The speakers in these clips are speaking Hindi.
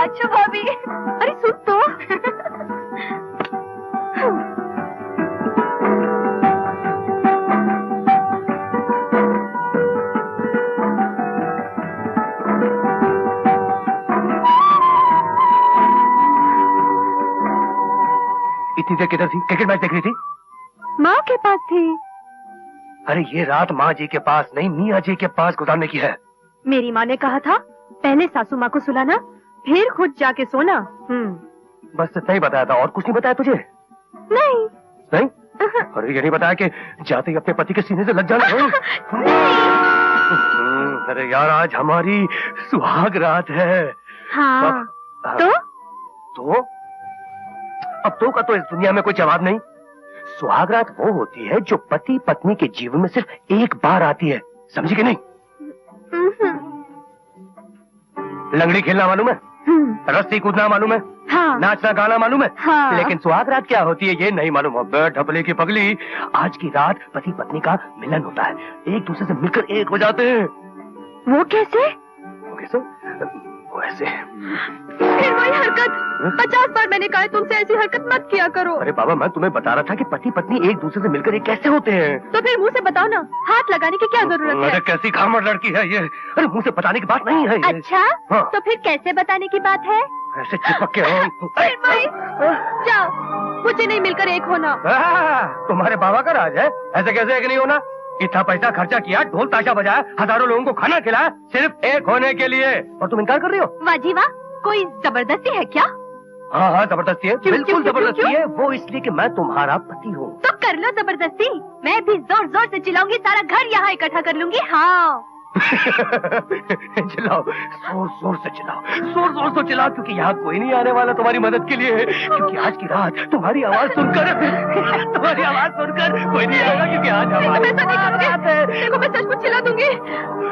अच्छा भाभी, अरे सुन तो। इतनी देर किधर थी? क्रिकेट मैच देख रही थी? माँ के पास थी। अरे ये रात माँ जी के पास नहीं, मियाँ जी के पास गुजारने की है। मेरी माँ ने कहा था पहले सासू माँ को सुलाना, फिर खुद जाके सोना। बस सही बताया था, और कुछ नहीं बताया तुझे? नहीं। नहीं? अरे ये नहीं बताया कि जाते ही अपने पति के सीने से लग जाना? अरे यार, आज हमारी सुहाग रात है। हाँ। तो? अब तो का तो इस दुनिया में कोई जवाब नहीं। सुहाग रात वो होती है जो पति पत्नी के जीवन में सिर्फ एक बार आती है, समझी कि नहीं? लंगड़ी खेलना मालूम है? रस्सी कूदना मालूम है? हाँ। नाचना गाना मालूम है? हाँ। लेकिन सुहाग रात क्या होती है ये नहीं मालूम। ढपले की पगली, आज की रात पति पत्नी का मिलन होता है, एक दूसरे से मिलकर एक हो जाते हैं। वो कैसे? वो कैसे? वो ऐसे। फिर वही हरकत। 50 बार मैंने कहा तुमसे ऐसी हरकत मत किया करो। अरे बाबा, मैं तुम्हें बता रहा था कि पति पत्नी एक दूसरे से मिलकर एक कैसे होते हैं। तो फिर मुंह से बताओ ना, हाथ लगाने की क्या जरूरत है? अरे कैसी खामड़ लड़की है ये। अरे मुंह से बताने की बात नहीं है ये। अच्छा। हाँ। तो फिर कैसे बताने की बात है? ऐसे चिपक के हो। जाओ, मुझे नहीं मिलकर एक होना। तुम्हारे बाबा का राज है, ऐसे कैसे एक नहीं होना? इतना पैसा खर्चा किया, ढोल ताशा बजाया, हजारों लोगों को खाना खिलाया, सिर्फ एक होने के लिए, और तुम इनकार कर रही हो? वाह जी वाह, कोई जबरदस्ती है क्या? हाँ हाँ, जबरदस्ती है, बिल्कुल जबरदस्ती क्यों? है। वो इसलिए कि मैं तुम्हारा पति हूँ। तो कर लो जबरदस्ती, मैं भी जोर जोर से चिल्लाऊंगी, सारा घर यहाँ इकट्ठा कर लूंगी। हाँ। चिल्लाओ, जोर जोर से चिल्लाओ, जोर जोर से चिल्लाओ, क्योंकि यहाँ कोई नहीं आने वाला तुम्हारी मदद के लिए, क्योंकि आज की रात तुम्हारी आवाज सुनकर तुम्हारी आवाज सुनकर कोई नहीं आएगा, क्योंकि आज हमारी ऐसा नहीं करोगे। देखो मैं सचमुच चिल्ला दूंगी।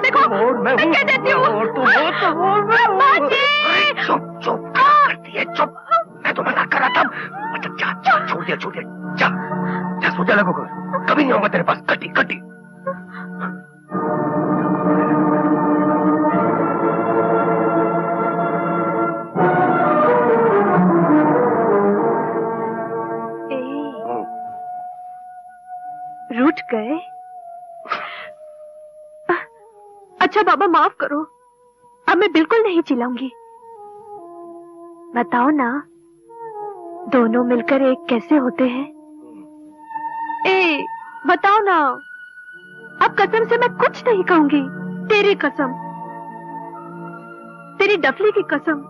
देखो मैं कह देती हूँ। चुप चुप करती है, चुप। मैं तो मजाक कर रहा था। अच्छा जा जा, छोड़ दिया, जा जा, सोचा लगो कभी नहीं होगा तेरे पास। कटी कटी। रूठ गए? अच्छा बाबा माफ करो, अब मैं बिल्कुल नहीं चिल्लाऊंगी। बताओ ना, दोनों मिलकर एक कैसे होते हैं? बताओ ना, अब कसम से मैं कुछ नहीं कहूंगी। तेरी कसम, तेरी डफली की कसम।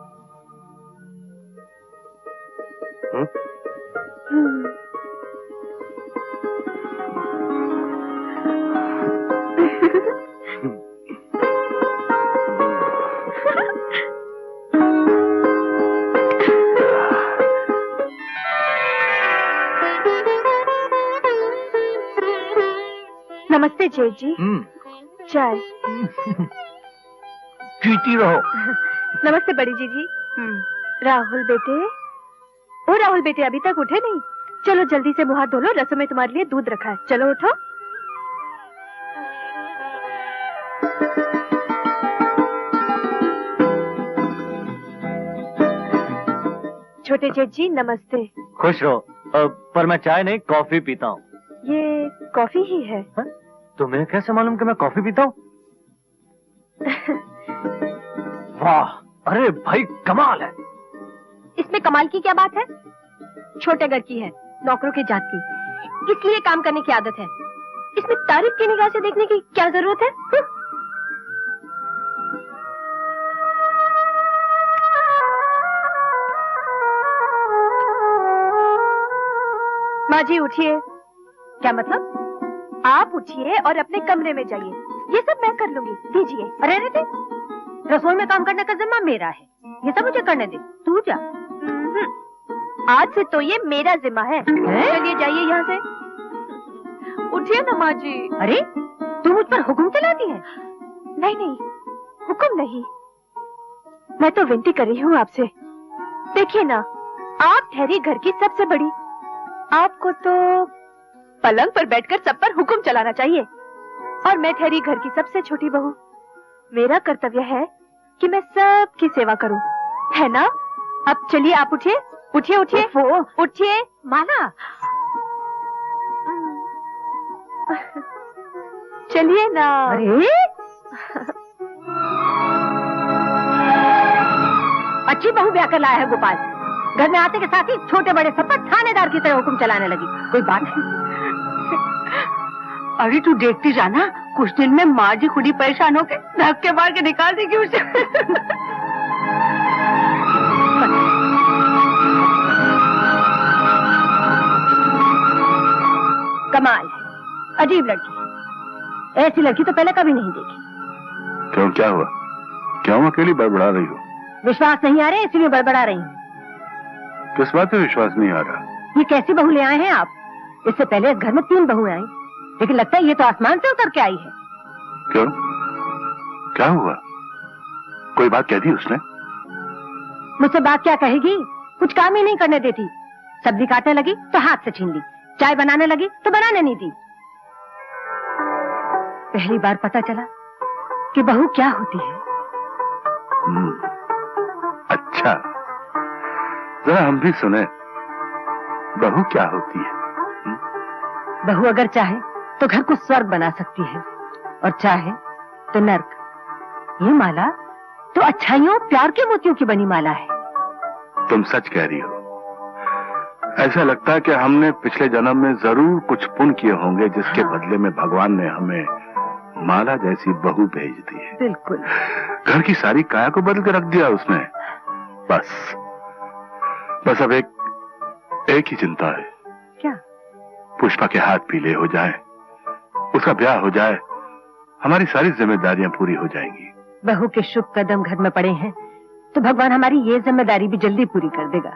नमस्ते जेठ जी। चाय पीती रहो। नमस्ते बड़ी जी। राहुल बेटे, ओ राहुल बेटे, अभी तक उठे नहीं? चलो जल्दी से मुंह हाथ धो लो, रसोई में तुम्हारे लिए दूध रखा है। चलो उठो। छोटे जेठ जी नमस्ते। खुश रहो। पर मैं चाय नहीं, कॉफी पीता हूँ। ये कॉफी ही है। तुम्हें कैसे मालूम कि मैं कॉफी पीता हूँ? वाह, अरे भाई कमाल है। इसमें कमाल की क्या बात है? छोटे घर की है, नौकरों की जात की, इसलिए काम करने की आदत है। इसमें तारीफ की निगाह से देखने की क्या जरूरत है? माँ जी उठिए। क्या मतलब? आप उठिए और अपने कमरे में जाइए, ये सब मैं कर लूंगी। दीजिए। अरे अरे, रसोई में काम करने का जिम्मा मेरा है, ये सब मुझे करने दे। तू जा। आज से तो ये मेरा जिम्मा है। चलिए जाइए यहाँ से। उठिए ना माँ जी। अरे तू मुझ पर हुक्म चलाती है? नहीं नहीं, हुक्म नहीं, मैं तो विनती कर रही हूँ आपसे। देखिए ना, आप ठहरी घर की सबसे बड़ी, आपको तो पलंग पर बैठकर सब पर हुक्म चलाना चाहिए, और मैं ठहरी घर की सबसे छोटी बहू, मेरा कर्तव्य है कि मैं सबकी सेवा करूं, है ना? अब चलिए, आप उठिए, उठिए, उठिए, उठिए। माला, चलिए ना। अरे अच्छी बहू ब्याह कर लाया है गोपाल। घर में आते के साथ ही छोटे बड़े सब पर थानेदार की तरह हुक्म चलाने लगी। कोई बात है? अरे तू देखती जाना, कुछ दिन में माँ जी खुद ही परेशान होके धक्के मार के निकाल देगी उसे। कमाल है, अजीब लड़की है। ऐसी लड़की तो पहले कभी नहीं देखी। क्यों, क्या हुआ? क्यों अकेली बड़बड़ा रही हो? विश्वास नहीं आ रहा इसलिए बड़बड़ा रही हूँ। किस बात पे विश्वास नहीं आ रहा? ये कैसी बहू ले आए हैं आप? इससे पहले इस घर में 3 बहुएं आई, लेकिन लगता है ये तो आसमान से उतर के आई है। क्यों, क्या हुआ? कोई बात कह दी उसने? मुझसे बात क्या कहेगी? कुछ काम ही नहीं करने देती। सब्जी काटने लगी तो हाथ से छीन ली, चाय बनाने लगी तो बनाने नहीं दी। पहली बार पता चला कि बहू क्या होती है। अच्छा, जरा हम भी सुने, बहू क्या होती है? बहू अगर चाहे तो घर को स्वर्ग बना सकती है और चाहे तो नर्क। ये माला तो अच्छाइयों प्यार के मोतियों की बनी माला है। तुम सच कह रही हो। ऐसा लगता है कि हमने पिछले जन्म में जरूर कुछ पुण्य किए होंगे, जिसके बदले में भगवान ने हमें माला जैसी बहू भेज दी है। बिल्कुल। घर की सारी काया को बदल के रख दिया उसने। बस अब एक ही चिंता है। क्या? पुष्पा के हाथ पीले हो जाए, उसका ब्याह हो जाए, हमारी सारी जिम्मेदारियां पूरी हो जाएंगी। बहू के शुभ कदम घर में पड़े हैं तो भगवान हमारी ये जिम्मेदारी भी जल्दी पूरी कर देगा।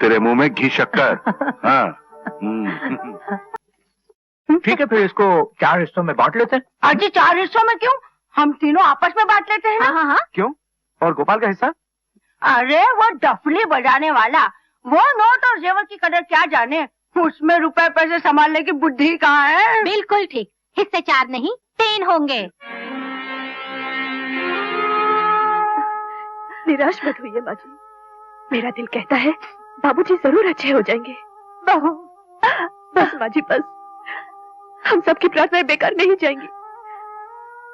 तेरे मुंह में घी शक्कर। हाँ। ठीक है, फिर इसको 4 हिस्सों में बांट लेते हैं। अजी 4 हिस्सों में क्यों? हम तीनों आपस में बांट लेते हैं। हाँ हाँ। क्यों? और गोपाल का हिस्सा? अरे वो डफली बजाने वाला, वो नोट और जेवर की कदर क्या जाने। उसमें रुपए पैसे संभालने की बुद्धि कहाँ है? बिल्कुल ठीक, हिस्से 4 नहीं 3 होंगे। निराश मत होइए माँ जी, मेरा दिल कहता है बाबूजी जरूर अच्छे हो जाएंगे। बहू बस माँ जी बस, हम सबकी प्रार्थनाएं बेकार नहीं जाएंगी।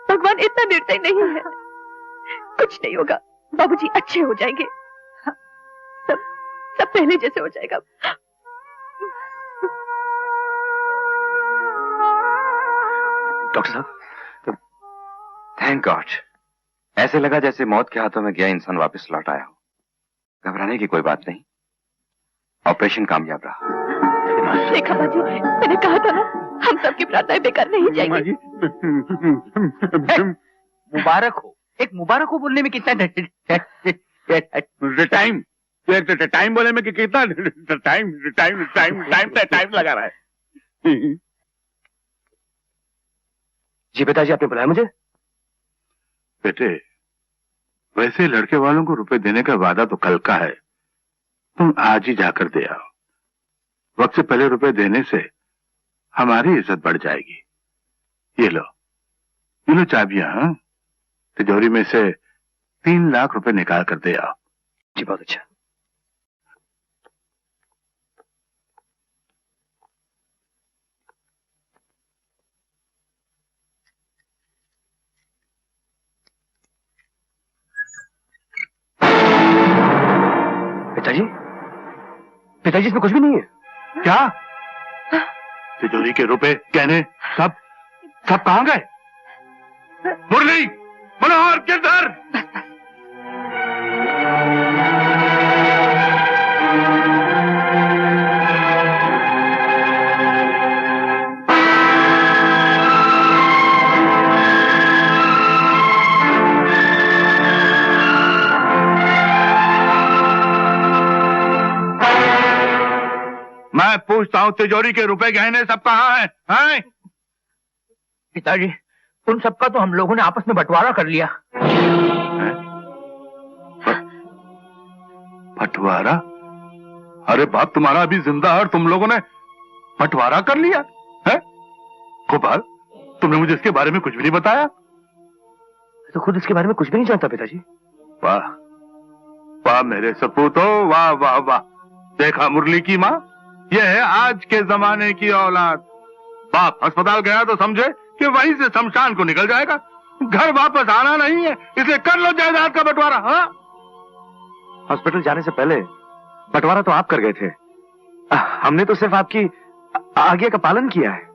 भगवान इतना निर्दयी नहीं है। कुछ नहीं होगा, बाबूजी अच्छे हो जाएंगे। सब पहले जैसे हो जाएगा। डॉक्टर साहब, थैंक गॉड। ऐसे लगा जैसे मौत के हाथों में गया इंसान वापस लौट आया हो। घबराने की कोई बात नहीं, ऑपरेशन कामयाब रहा। देखा बाजी, मैंने कहा था ना, हम सबकी प्रार्थनाएं बेकार नहीं जाएंगी। मुबारक हो। एक मुबारक हो बोलने में कितना टाइम बोले में कितना टाइम लगा रहा है। जी पिताजी, आपने बुलाया मुझे? बेटे, वैसे लड़के वालों को रुपए देने का वादा तो कल का है, तुम आज ही जाकर दे आओ। वक्त से पहले रुपए देने से हमारी इज्जत बढ़ जाएगी। ये लो चाबियां। हाँ, तिजोरी में से 3 लाख रुपए निकाल कर दे आओ। जी बहुत अच्छा। पिताजी इसमें कुछ भी नहीं है। क्या? तिजोरी के रुपए, गहने सब कहां गए? मुरली, मनोहर, किधर? मैं पूछता हूँ, तिजोरी के रुपए गहने सब कहाँ हैं? हैं? पिताजी, उन सबका तो हम लोगों ने आपस में बंटवारा कर लिया। बंटवारा? अरे बाप तुम्हारा अभी जिंदा है और तुम लोगों ने बंटवारा कर लिया? है गोपाल, तुमने मुझे इसके बारे में कुछ भी नहीं बताया। तो खुद इसके बारे में कुछ भी नहीं जानता पिताजी। वाह वाह मेरे सपूतो, वाह वाह वाह। देखा मुरली की माँ, यह है आज के जमाने की औलाद। बाप अस्पताल गया तो समझे कि वहीं से शमशान को निकल जाएगा, घर वापस आना नहीं है, इसलिए कर लो जायदाद का बंटवारा। हाँ, हॉस्पिटल जाने से पहले बंटवारा तो आप कर गए थे, हमने तो सिर्फ आपकी आज्ञा का पालन किया है।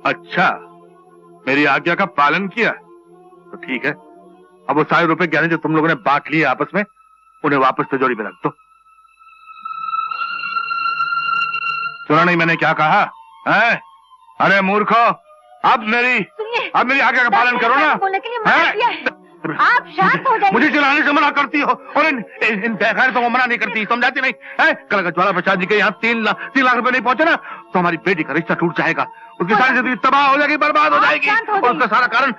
अच्छा, मेरी आज्ञा का पालन किया तो ठीक है। अब वो सारे रुपए गहने जो तुम लोगों ने बांट लिए आपस में, उन्हें वापस तिजोरी में रख दो। सुना नहीं मैंने क्या कहा है? अरे मूर्खो, अब मेरी आज्ञा का पालन करो ना। बोलने के लिए मना किया है। आप शांत हो जाइए। मुझे चिल्लाने से मना करती हो और इन बेगैरतों को मना नहीं करती, समझाती नहीं है? कल अगर ज्वाला प्रसाद जी के यहाँ 3 लाख रुपए नहीं पहुंचे ना, तो हमारी बेटी का रिश्ता टूट जाएगा, उसकी सारी जिंदगी तबाह हो जाएगी, बर्बाद हो जाएगी। और उसका सारा कारण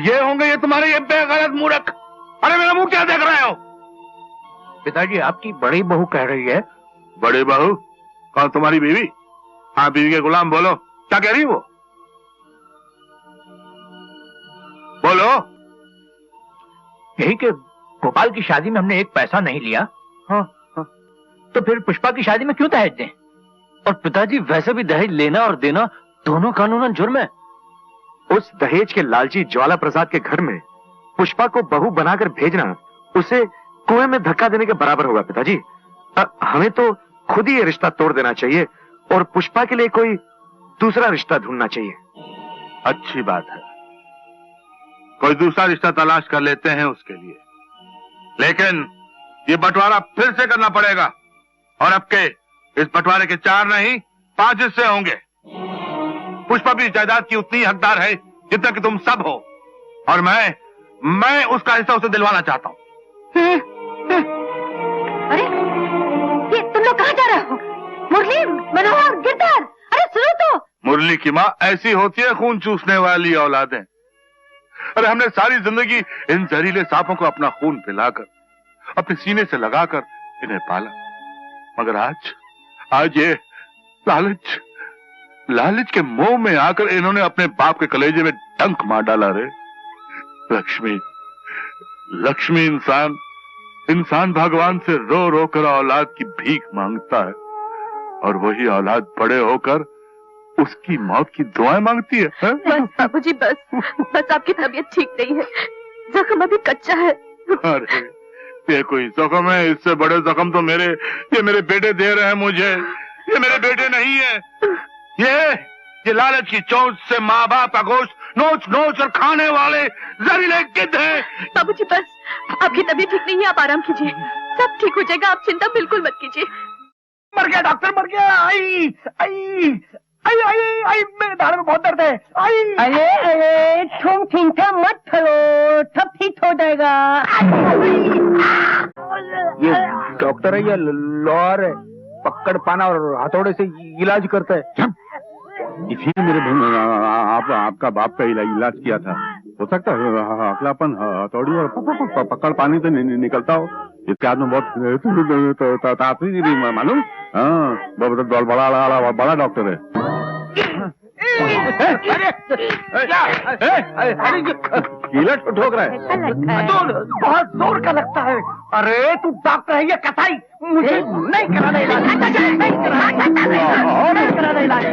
ये होंगे, ये तुम्हारे ये बेगैरत मूर्ख। अरे मेरा मुंह क्या देख रहे हो? पिताजी, आपकी बड़ी बहू कह रही है। बड़ी बहू? कौन, तुम्हारी बीवी? हाँ, बीवी के गुलाम, बोलो क्या कह रही वो? बोलो। यही कि गोपाल की शादी में हमने एक पैसा नहीं लिया। हाँ, तो फिर पुष्पा की शादी में क्यों दहेज दें? और पिताजी वैसे भी दहेज लेना और देना दोनों कानूनन जुर्म है। उस दहेज के लालची ज्वाला प्रसाद के घर में पुष्पा को बहू बनाकर भेजना उसे कुएं में धक्का देने के बराबर होगा पिताजी। हमें तो खुद ही ये रिश्ता तोड़ देना चाहिए और पुष्पा के लिए कोई दूसरा रिश्ता ढूंढना चाहिए। अच्छी बात है, कोई दूसरा रिश्ता तलाश कर लेते हैं उसके लिए, लेकिन ये बंटवारा फिर से करना पड़ेगा। और अब के इस बंटवारे के 4 नहीं 5 हिस्से होंगे। पुष्पा भी जायदाद की उतनी हकदार है जितना कि तुम सब हो, और मैं उसका हिस्सा उसे दिलवाना चाहता हूँ। अरे ये तुम लोग कहाँ जा रहे हो? मुरली, मनोहर, गिरधर, अरे सुनो तो। मुरली की माँ, ऐसी होती है खून चूसने वाली औलादें। अरे हमने सारी जिंदगी इन जहरीले सांपों को अपना खून पिलाकर, अपने सीने से लगाकर इन्हें पाला, मगर आज ये लालच के मोह में आकर इन्होंने अपने बाप के कलेजे में डंक मार डाला। रे लक्ष्मी इंसान भगवान से रो रो कर औलाद की भीख मांगता है, और वही औलाद बड़े होकर उसकी मौत की दुआएं मांगती है। बस बाबूजी, बस आपकी तबीयत ठीक नहीं है, जख्म अभी कच्चा है। अरे ये कोई जख्म है? इससे बड़े जख्म तो ये मेरे बेटे दे रहे हैं मुझे। ये मेरे बेटे नहीं है, ये लालच की चोट से माँ बाप का गोश्त नोच और खाने वाले जहरीले गिद्ध हैं। बाबूजी बस, आपकी तबीयत ठीक नहीं है, आप आराम कीजिए, सब ठीक हो जाएगा, आप चिंता बिल्कुल मत कीजिए। मर गया डॉक्टर, मर गया। आई मेरे दाढ़ में बहुत दर्द है। अरे तुम चिंता मत करो, सब ठीक हो जाएगा। ये डॉक्टर है या लॉयर है? पकड़ पाना और हथौड़े से इलाज करता है। इसी मेरे आपका बाप का इलाज किया था। हो सकता है अगलापन हथौड़ी और पकड़ पानी से निकलता हो। इसके हाथ में बहुत ताकत मालूम। हाँ, बड़ा डॉक्टर है। कीला ठोक रहा है, बहुत जोर का लगता है। अरे तू डॉक्टर है या कसाई? मुझे नहीं कराना इलाज, नहीं कराना इलाज।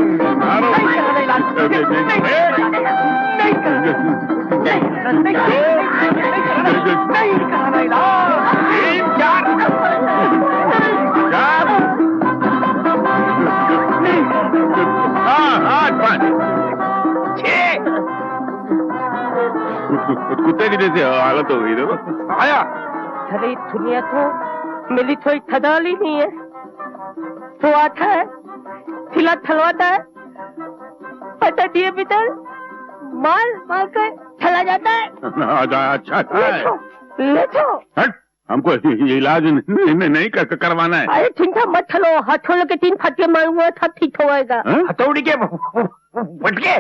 कुत्ते की जैसे हालत हो गई। देखो आया अरे दुनिया तो मिली थोड़ी थदाली नहीं है, तो आता है थिला थलवाता है, पता दिए भीतर माल कर चला जाता है। अच्छा ले जाओ। हमको ये इलाज नहीं करवाना है। अरे चिंता मत चलो, हथौड़े के 3 फटके मारूंगा, सब ठीक हो जाएगा। हथौड़ी के फटके?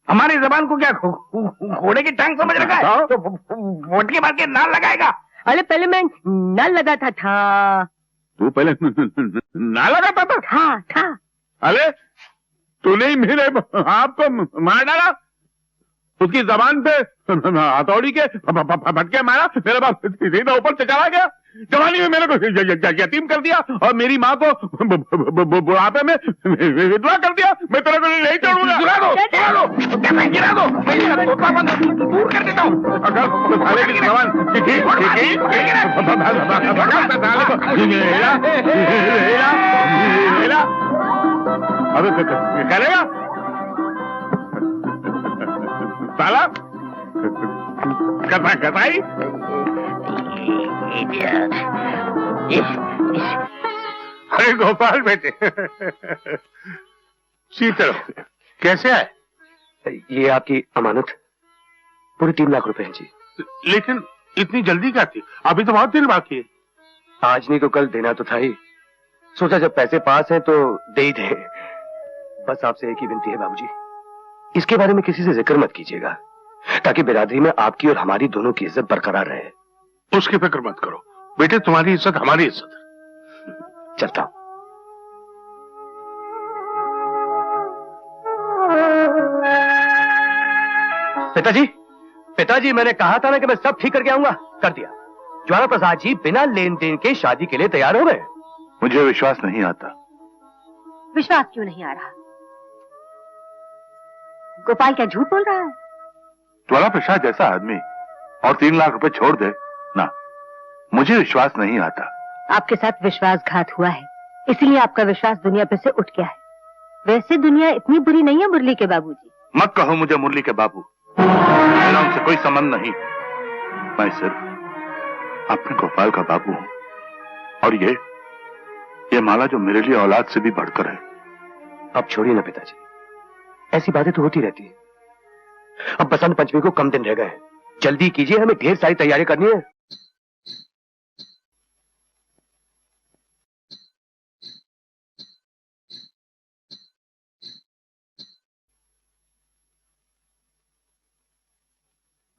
हमारी जबान को क्या घोड़े की टांग समझ रखा है? तो फटके मार के नाल लगाएगा? अरे पहले मैं नल लगाता था। तू पहले ना लगाता था? था। अरे तूने ही मेरे आपको मार डाला। उसकी जबान पे हथौड़ी के भटके मारा, मेरा बाप सीधा ऊपर से चला गया। जवानी में मेरे को यतीम कर दिया और मेरी माँ को बुढ़ापे में विधवा कर दिया। मैं तेरे को नहीं छोड़ूंगा। गिरा दो, गिरा दो, गिरा दो, दूर कर देता हूँ। अगर साले की जबान अबे करेगा साला कसाई। अरे गोपाल बेटे, शीतल कैसे आए? ये आपकी अमानत पूरे 3 लाख रुपए हैं जी। लेकिन इतनी जल्दी क्या थी? अभी तो बहुत दिन बाकी है। आज नहीं तो कल देना तो था ही, सोचा जब पैसे पास हैं तो दे ही दें। बस आपसे एक ही विनती है बाबूजी, इसके बारे में किसी से जिक्र मत कीजिएगा, ताकि बिरादरी में आपकी और हमारी दोनों की इज्जत बरकरार रहे। उसकी फिक्र मत करो बेटे, तुम्हारी इज्जत हमारी इज्जत है। चलता हूं। पिताजी, पिताजी, मैंने कहा था ना कि मैं सब ठीक करके आऊंगा, कर दिया। ज्वाला प्रसाद जी बिना लेन देन के शादी के लिए तैयार हो गए। मुझे विश्वास नहीं आता। विश्वास क्यों नहीं आ रहा? गोपाल क्या झूठ बोल रहा है? ज्वाला प्रसाद जैसा आदमी और 3 लाख रुपए छोड़ दे ना, मुझे विश्वास नहीं आता। आपके साथ विश्वासघात हुआ है, इसलिए आपका विश्वास दुनिया पे से उठ गया है। वैसे दुनिया इतनी बुरी नहीं है मुरली के बाबूजी। मत कहो मुझे मुरली के बाबू, मेरा उनसे कोई संबंध नहीं। मैं सिर्फ अपने गोपाल का बाबू हूं, और ये माला जो मेरे लिए औलाद से भी बढ़कर है। अब छोड़िए ना पिताजी, ऐसी बातें तो होती रहती है। अब बसंत पंचमी को कम दिन रह गए, जल्दी कीजिए, हमें ढेर सारी तैयारी करनी है।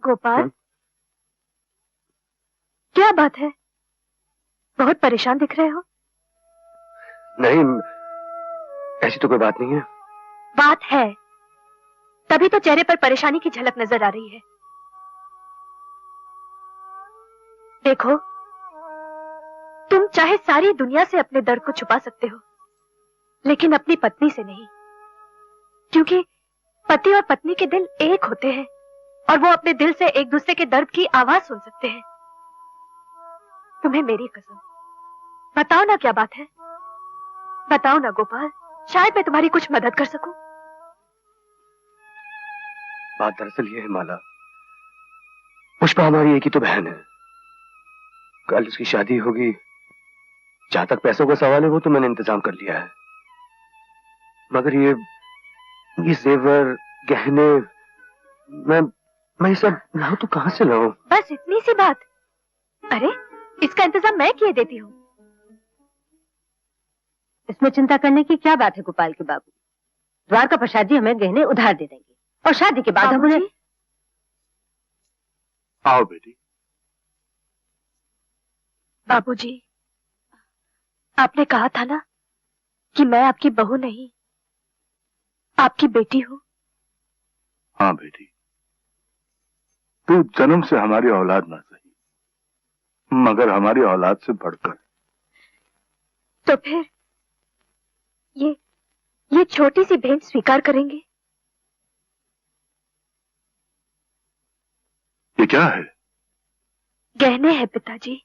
गोपाल, क्या बात है? बहुत परेशान दिख रहे हो। नहीं, ऐसी तो कोई बात नहीं है। बात है, तभी तो चेहरे पर परेशानी की झलक नजर आ रही है। देखो, तुम चाहे सारी दुनिया से अपने दर्द को छुपा सकते हो, लेकिन अपनी पत्नी से नहीं, क्योंकि पति और पत्नी के दिल एक होते हैं और वो अपने दिल से एक दूसरे के दर्द की आवाज सुन सकते हैं। तुम्हें मेरी कसम, बताओ ना क्या बात है? बताओ ना गोपाल, शायद मैं तुम्हारी कुछ मदद कर सकूं। बात दरअसल ये है माला, पुष्पा हमारी एक ही तो बहन है। कल उसकी शादी होगी, जहां तक पैसों का सवाल है वो तो मैंने इंतजाम कर लिया है, मगर ये जेवर गहने मैं ये सब लाऊं तो कहां से लाऊं? बस इतनी सी बात? अरे, इसका इंतजाम मैं किए देती हूँ। इसमें चिंता करने की क्या बात है गोपाल के बाबू? द्वारका प्रसाद जी हमें गहने उधार दे देंगे और शादी के बाद हम उन्हें। आओ बेटी। बाबूजी, आपने कहा था ना कि मैं आपकी बहू नहीं, आपकी बेटी हूँ। हाँ बेटी, तू जन्म से हमारी औलाद ना सही, मगर हमारी औलाद से बढ़कर। तो फिर ये छोटी सी भेंट स्वीकार करेंगे? ये क्या है? गहने हैं पिताजी,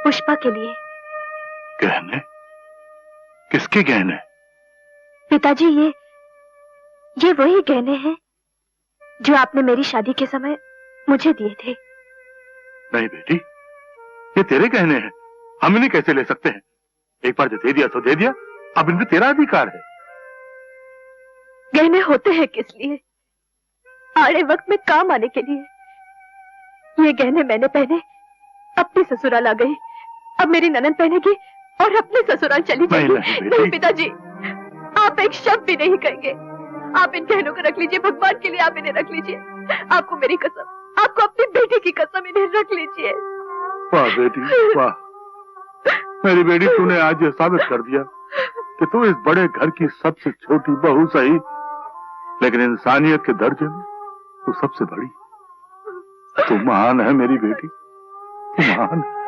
पुष्पा के लिए। गहने? किसके गहने? पिताजी, ये वही गहने हैं जो आपने मेरी शादी के समय मुझे दिए थे। नहीं बेटी, ये तेरे गहने हैं, हम इन्हें कैसे ले सकते हैं? एक बार जो दे दिया तो दे दिया, अब इनमें तेरा अधिकार है। गहने होते हैं किस लिए? आड़े वक्त में काम आने के लिए। ये गहने मैंने पहने, अपनी ससुराल आ गई, अब मेरी ननद पहनेगी और अपने ससुराल चली जाएगी। नहीं पिताजी, आप एक शब्द भी नहीं कहेंगे। आप इन गहनों को रख लीजिए, भगवान के लिए आप इन्हें रख लीजिए। आपको मेरी कसम, आपको अपनी बेटी की कसम, इन्हें रख लीजिए। वाह बेटी वाह, मेरी बेटी, तूने आज ये साबित कर दिया कि तू इस बड़े घर की सबसे छोटी बहू सही, लेकिन इंसानियत के दर्जे में तो सबसे बड़ी, तू महान है मेरी बेटी, तू महान है।